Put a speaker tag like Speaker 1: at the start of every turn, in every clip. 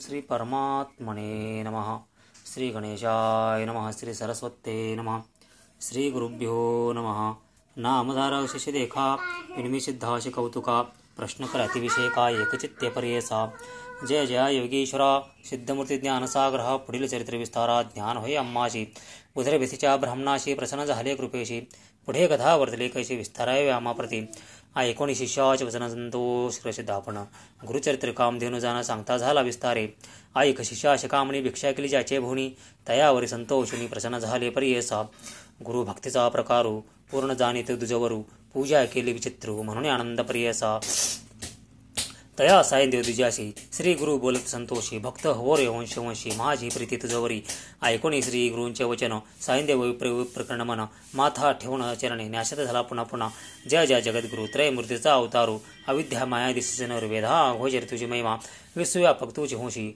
Speaker 1: श्री परमात्मने नमः. श्री गणेशाय नमः. श्री सरस्वते नमः. श्री गुरुभ्यो नमः. नामधारा विशेष देखा विनिमी सिद्धाश कौतुका प्रश्न कर अतिविषयका एकचित्ते पर्येसा. जय जय योगीश्वरा सिद्धमूर्ती ज्ञानसाग्रह. पुढील चरित्र विस्तारा ज्ञान होय अम्माशी. उदरभीतीच्या ब्राह्मणाशी प्रसन्न झाले कृपेशी. पुढे कथा वर्तले कैसे विस्तारावे आम्हाप्रती. ऐकोणी शिष्याचे वचन संतोष प्रसिद्ध आपण. गुरुचरित्र कामधेनू जाणं सांगता झाला विस्तारे. ऐक शिष्या शकामणी भिक्षा केली ज्याचे भोनी. तयावरी संतोषुनी प्रसन्न झाले पर्येसा. गुरु भक्तीचा प्रकारू पूर्ण जाणीत दुजवरू. पूजा केली विचित्रू म्हणून आनंद पर्येसा. तया सायदेव दुजाशी श्री गुरु बोलत संतोषी. भक्त होरे वंशवंशी माझी प्रीती तुझवरी. ऐकोणी श्री गुरूंचे वचन सायदेव प्रकरण मन. माथा ठेवून चरणे न्याशात झाला पुन्हा पुन्हा. जय जय जगद्गुरु त्रयमूर्तीचा अवतारू. अविद्या माया दिसनर वेधा घोजर तुझी महिमा. विश्वव्यापक तुझी होशी.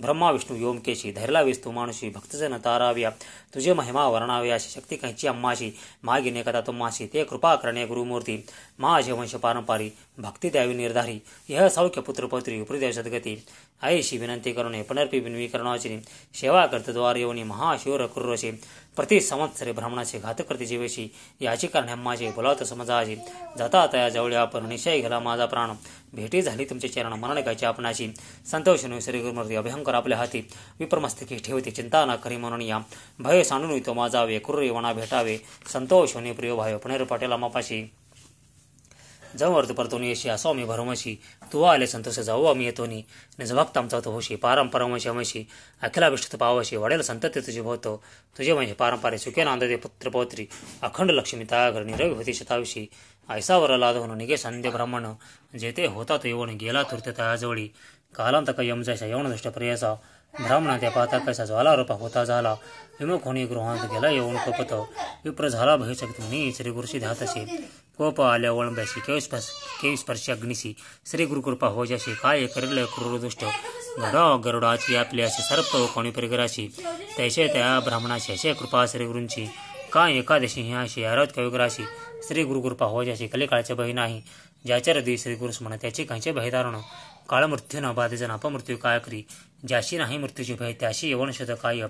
Speaker 1: ब्रह्मा विष्णू योमकेशी धैर्यला विस्तू मानुषी. भक्तजन ताराव्या तुझे महिमा वर्णाव्या. अशी शक्ती कैची अम्माशी मागिने कथा तुम्हाशी. ते कृपा करणे गुरुमूर्ती माझे वंश पारंपारी. भक्ती द्यावी निर्धारी. यह सौख्य पुत्रपौत्री उपदेव सद्गती. आईशी विनंती करुणे पुनर्पी विनवी करणाची. सेवा कर्तद्वार येऊनी महाशिवर कुर्रोशी. प्रति संवत्सरे ब्राह्मणाचे घात करते जीवेशी. याची करणे अम्माची बोलावत समजाची. जाता तया जवळ आपण निश्चय गेला माझा प्राण. भेटी झाली तुमचे चरण मरण गायचे आपणाशी. संतोषनु श्री गुरुमूर्ती अभयंकर आपल्या हाती. विप्रमस्तकी ठेवते चिंता न करी म्हणून या. भय सांडून तो माझावे कुर्रे वना भेटावे. संतोषने प्रिय भाय पुनर पाटेला मापाशी. जाऊ अर्थ परतोनी येशी असो आम्ही भरमशी. तू आले संतोष जाऊ आम्ही येतोनी. निजभक्त आमचा तो होशी पारंपरमशी अमशी. अखिलाभिष्ट पावशी वाढेल संतती तुझे भोवतो. तुझे म्हणजे पारंपारे सुखे नांदते पुत्रपौत्री. अखंड लक्ष्मी त्या घर निरवी होती शताविषी. ऐसावर लादवून निघे संध्य ब्राह्मण. जेथे होता तो येऊन गेला तुर्त तयाजवळी. कालांतक यमजाशा यवण दृष्ट प्रियसा. ब्राह्मण त्या पाहता कैसा ज्वाला रूपा होता झाला. विमुख होणी गृहांत गेला येऊन कोपत. विप्र झाला भयचकित मुनी श्री गुरुशी ध्यातशी. कोप आल्या वळंब्याशी केव स्पर्श अग्निशी. श्री गुरुकृपा हो जशी काय करेल क्रूर दुष्ट. गरुडाची आपली अशी सर्प कोणी परिगराशी. तैसे त्या ब्राह्मणाशी असे कृपा श्री गुरूंची. काय एकादशी ह्याशी आरोत कविग्राशी. श्री गुरुकृपा हो जशी कलिकाळचे भय नाही. ज्याच्या हृदय श्री गुरुस म्हणा त्याची कांचे भयधारण. काळ मृत्यू न बाधेजन अपमृत्यू काय करी. ज्याशी नाही मृत्यूची भय त्याशी यवण शत काय.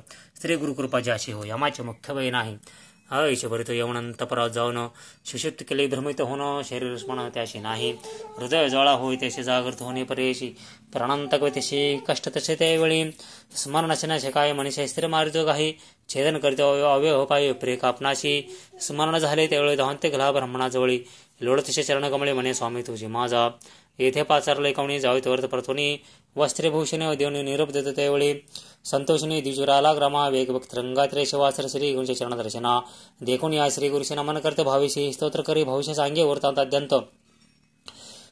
Speaker 1: श्री गुरुकृपा ज्याशी हो यमाचे मुख्य भय नाही. आयुष्य भरित यवनंत परात जाऊन सुषुप्त केले भ्रमित होणं. शरीर स्मरण त्याशी नाही. हृदय ज्वाळा होय त्याशी जागृत होणे परेशी. प्राणांतक त्याशी कष्ट तसे त्यावेळी. स्मरण नसे काय मनुष्य स्थिर मारितो काही. छेदन करीत अवयव काय प्रिय कापणाशी. स्मरण झाले त्यावेळी धावंते घाला ब्राह्मणाजवळी. लोळतसे चरण कमळे म्हणे स्वामी तुझे माझा. येथे पाचारले कवणी जावे वर्त परतोनी. वस्त्रेभूषणे देऊन निरोप देतो त्यावेळी. संतोषनी द्विजुराला ग्रामा वेग भक्त रंगात रे शिवासर श्री गुरुचे चरण दर्शना. देखून या श्री गुरुशी नमन करते भावेशी. स्तोत्र करी भविष्य सांगे वर्तांताद्यंत.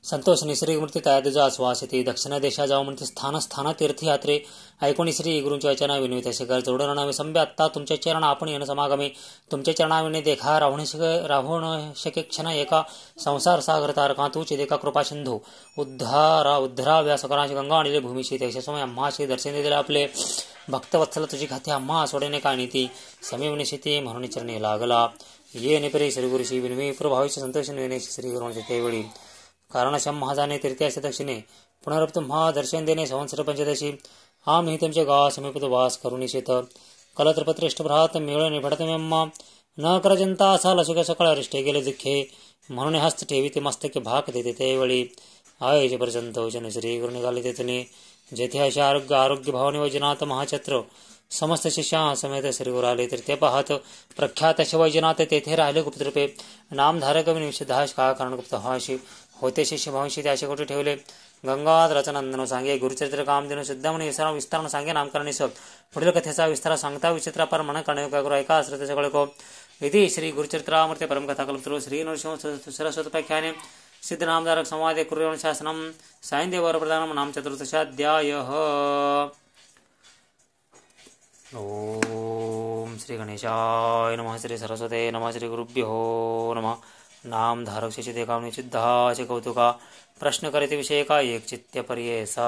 Speaker 1: संतोषनी श्री मूर्ती तयादुजा श्वास येते. दक्षिण देशा जाऊ म्हणते स्थान तीर्थयात्रे. ऐकोणी श्री गुरूंच्या वचना विनवित शिखर जोडून नावे संभ्य आत्ता तुमचे चरण आपण येणं समागमे. तुमचे चरणाविने देखा राहून शके क्षण एका. संसार सागर तारका तूच देखा कृपा सिंधू. उद्धरा व्यासकरांची गंगा आणले भूमीशी. त्याच्या समय अम्माशी दर्शन दिले आपले. भक्तवत्सल तुझी खाते अम्मा सोडणे काय नीती. समीवने शेती म्हणून चरणी लागला. ये निपरे श्री गुरुशी विनवी प्रभावीचे संतोष विने श्री गुरुंचे त्यावेळी. कारण महाजाने तृतीयास दक्षिणे. पुनरप तुम्हा दर्शन देणे संवत्सर पंचदशी. आम्ही तुमचे गा समीपत वास करून शेत. कलत्रपत्रेष्ठ भ्रात मिळ निभडत मेम्मा. न कर जनता असा लसुक सकाळ अरिष्टे गेले दुःखे. म्हणून हस्त ठेवी ते मस्तके भाक देते त्यावेळी. आयुष पर्यंत वचन श्री गुरु निघाले तेथून. जेथे अशा आरोग्य भावने वजनात महाछत्र. समस्त शिष्या समेत श्री गुरु आले तर ते पाहत. प्रख्यात शिवजनात तेथे राहिले गुप्तरूपे. नामधारक निषेधाश का कारण गुप्त हाशी. होते शिष्य भावशी त्याचे कोठे ठेवले. गंगाध रचनंदन सांगे गुरुचरित्र कामधेनू सिद्धामणी विस्तारण सांगे नामकरणी सब. पुढील कथेचा विस्तार सांगता विचित्रापार मन करणे गुरु ऐका श्रद्धा सगळे को. इति श्री गुरुचरित्रामूर्ते परमकथा कल्पतरू श्री नरसिंह सरस्वतोपाख्याने सिद्ध नामधारक संवादे कुर्यवण शासनम सायंदेव वरप्रदानम नाम चतुर्थशाध्यायः. ओम श्री गणेशाय नमः. श्री सरस्वते नमः. श्री गुरुभ्यो नमः. नामधारक शेषिते कामने चिद्धाचे कौतुका. प्रश्न करते विषय का एक चित्त पर्येसा.